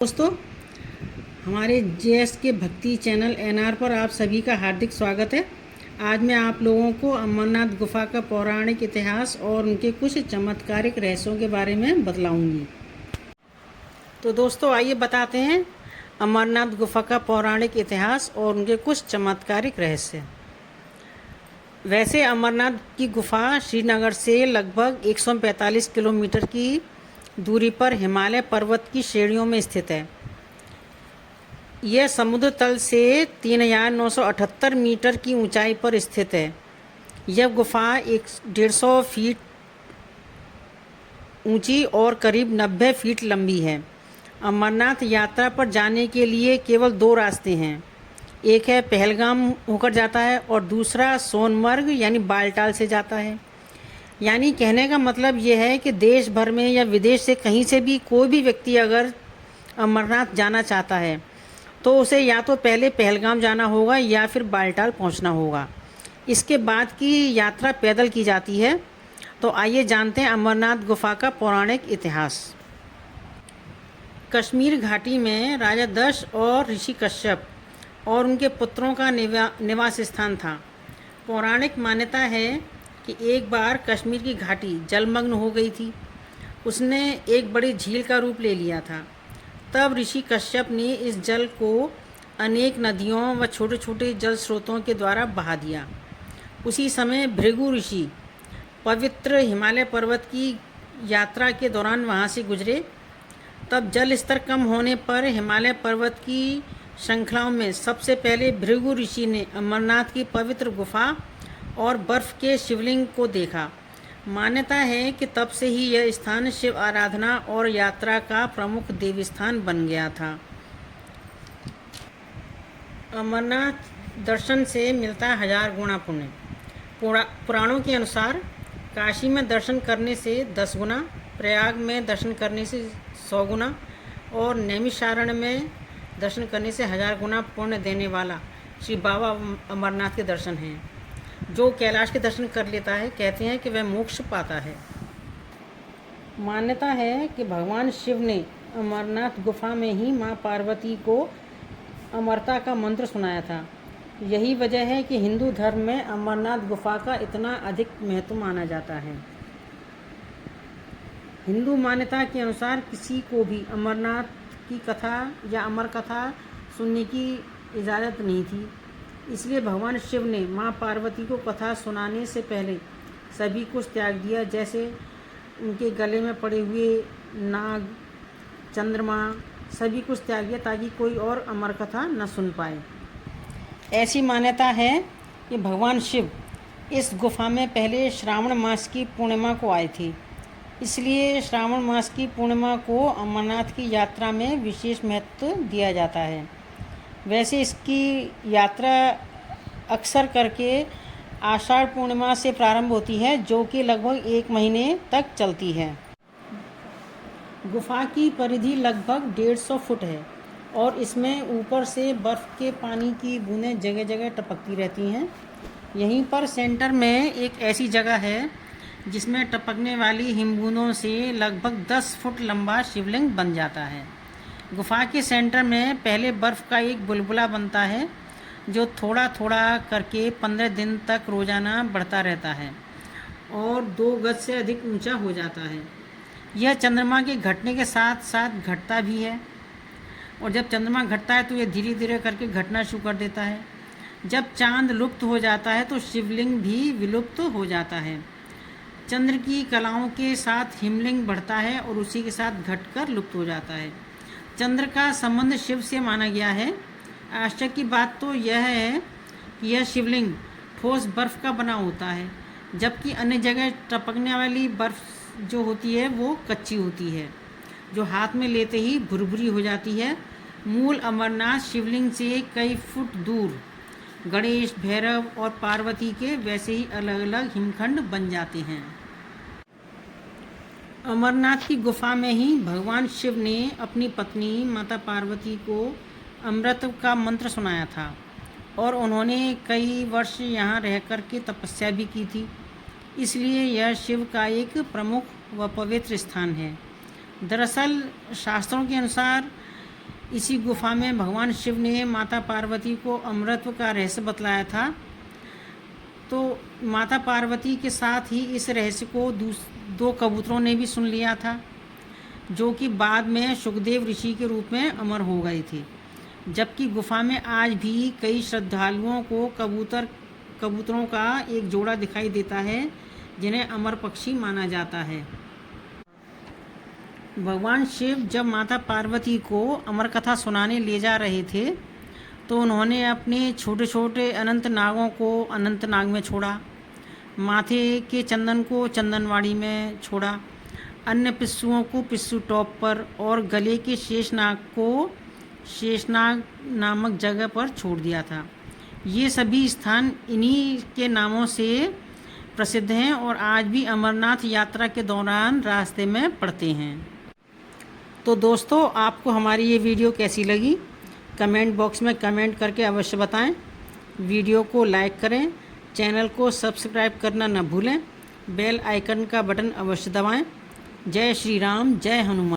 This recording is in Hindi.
दोस्तों, हमारे जेएस के भक्ति चैनल एनआर पर आप सभी का हार्दिक स्वागत है। आज मैं आप लोगों को अमरनाथ गुफा का पौराणिक इतिहास और उनके कुछ चमत्कारिक रहस्यों के बारे में बतलाऊंगी। तो दोस्तों, आइए बताते हैं अमरनाथ गुफा का पौराणिक इतिहास और उनके कुछ चमत्कारिक रहस्य। वैसे अमरनाथ की गुफा श्रीनगर से लगभग 145 किलोमीटर की दूरी पर हिमालय पर्वत की श्रेणियों में स्थित है। यह समुद्र तल से 3978 मीटर की ऊंचाई पर स्थित है। यह गुफा 150 फीट ऊंची और करीब 90 फीट लंबी है। अमरनाथ यात्रा पर जाने के लिए केवल दो रास्ते हैं। एक है पहलगाम होकर जाता है और दूसरा सोनमर्ग यानी बालटाल से जाता है। यानी कहने का मतलब यह है कि देश भर में या विदेश से कहीं से भी कोई भी व्यक्ति अगर अमरनाथ जाना चाहता है तो उसे या तो पहले पहलगाम जाना होगा या फिर बालटाल पहुंचना होगा। इसके बाद की यात्रा पैदल की जाती है। तो आइए जानते हैं अमरनाथ गुफा का पौराणिक इतिहास। कश्मीर घाटी में राजा दक्ष और ऋषि कश्यप और उनके पुत्रों का निवास स्थान था। पौराणिक मान्यता है कि एक बार कश्मीर की घाटी जलमग्न हो गई थी। उसने एक बड़ी झील का रूप ले लिया था। तब ऋषि कश्यप ने इस जल को अनेक नदियों व छोटे छोटे जल स्रोतों के द्वारा बहा दिया। उसी समय भृगु ऋषि पवित्र हिमालय पर्वत की यात्रा के दौरान वहाँ से गुजरे। तब जल स्तर कम होने पर हिमालय पर्वत की श्रृंखलाओं में सबसे पहले भृगु ऋषि ने अमरनाथ की पवित्र गुफा और बर्फ के शिवलिंग को देखा। मान्यता है कि तब से ही यह स्थान शिव आराधना और यात्रा का प्रमुख देवस्थान बन गया था। अमरनाथ दर्शन से मिलता है 1000 गुना पुण्य। पुराणों के अनुसार काशी में दर्शन करने से 10 गुना, प्रयाग में दर्शन करने से 100 गुना और नैमिषारण्य में दर्शन करने से 1000 गुना पुण्य देने वाला श्री बाबा अमरनाथ के दर्शन हैं। जो कैलाश के दर्शन कर लेता है कहते हैं कि वह मोक्ष पाता है। मान्यता है कि भगवान शिव ने अमरनाथ गुफा में ही मां पार्वती को अमरता का मंत्र सुनाया था। यही वजह है कि हिंदू धर्म में अमरनाथ गुफा का इतना अधिक महत्व माना जाता है। हिंदू मान्यता के अनुसार किसी को भी अमरनाथ की कथा या अमर कथा सुनने की इजाज़त नहीं थी। इसलिए भगवान शिव ने मां पार्वती को कथा सुनाने से पहले सभी कुछ त्याग दिया, जैसे उनके गले में पड़े हुए नाग, चंद्रमा, सभी कुछ त्याग दिया ताकि कोई और अमर कथा न सुन पाए। ऐसी मान्यता है कि भगवान शिव इस गुफा में पहले श्रावण मास की पूर्णिमा को आए थे। इसलिए श्रावण मास की पूर्णिमा को अमरनाथ की यात्रा में विशेष महत्व दिया जाता है। वैसे इसकी यात्रा अक्सर करके आषाढ़ पूर्णिमा से प्रारंभ होती है, जो कि लगभग 1 महीने तक चलती है। गुफा की परिधि लगभग 150 फुट है और इसमें ऊपर से बर्फ़ के पानी की बूंदें जगह जगह टपकती रहती हैं। यहीं पर सेंटर में एक ऐसी जगह है जिसमें टपकने वाली हिमबूंदों से लगभग 10 फुट लंबा शिवलिंग बन जाता है। गुफा के सेंटर में पहले बर्फ़ का एक बुलबुला बनता है जो थोड़ा थोड़ा करके 15 दिन तक रोज़ाना बढ़ता रहता है और 2 गज से अधिक ऊंचा हो जाता है। यह चंद्रमा के घटने के साथ साथ घटता भी है और जब चंद्रमा घटता है तो यह धीरे धीरे करके घटना शुरू कर देता है। जब चांद लुप्त हो जाता है तो शिवलिंग भी विलुप्त हो जाता है। चंद्र की कलाओं के साथ हिमलिंग बढ़ता है और उसी के साथ घटकर लुप्त हो जाता है। चंद्र का संबंध शिव से माना गया है। आश्चर्य की बात तो यह है कि यह शिवलिंग ठोस बर्फ़ का बना होता है, जबकि अन्य जगह टपकने वाली बर्फ़ जो होती है वो कच्ची होती है, जो हाथ में लेते ही भुरभुरी हो जाती है। मूल अमरनाथ शिवलिंग से कई फुट दूर गणेश, भैरव और पार्वती के वैसे ही अलग अलग हिमखंड बन जाते हैं। अमरनाथ की गुफा में ही भगवान शिव ने अपनी पत्नी माता पार्वती को अमृत का मंत्र सुनाया था और उन्होंने कई वर्ष यहाँ रह कर के तपस्या भी की थी। इसलिए यह शिव का एक प्रमुख व पवित्र स्थान है। दरअसल शास्त्रों के अनुसार इसी गुफा में भगवान शिव ने माता पार्वती को अमृत का रहस्य बतलाया था। तो माता पार्वती के साथ ही इस रहस्य को दो कबूतरों ने भी सुन लिया था, जो कि बाद में सुखदेव ऋषि के रूप में अमर हो गए थे। जबकि गुफा में आज भी कई श्रद्धालुओं को कबूतरों का एक जोड़ा दिखाई देता है, जिन्हें अमर पक्षी माना जाता है। भगवान शिव जब माता पार्वती को अमर कथा सुनाने ले जा रहे थे, तो उन्होंने अपने छोटे छोटे अनंत नागों को अनंतनाग में छोड़ा, माथे के चंदन को चंदनवाड़ी में छोड़ा, अन्य पिस्सुओं को पिस्सू टॉप पर और गले के शेषनाग को शेषनाग नामक जगह पर छोड़ दिया था। ये सभी स्थान इन्हीं के नामों से प्रसिद्ध हैं और आज भी अमरनाथ यात्रा के दौरान रास्ते में पड़ते हैं। तो दोस्तों, आपको हमारी ये वीडियो कैसी लगी, कमेंट बॉक्स में कमेंट करके अवश्य बताएं। वीडियो को लाइक करें, चैनल को सब्सक्राइब करना न भूलें, बेल आइकन का बटन अवश्य दबाएं। जय श्री राम, जय हनुमान।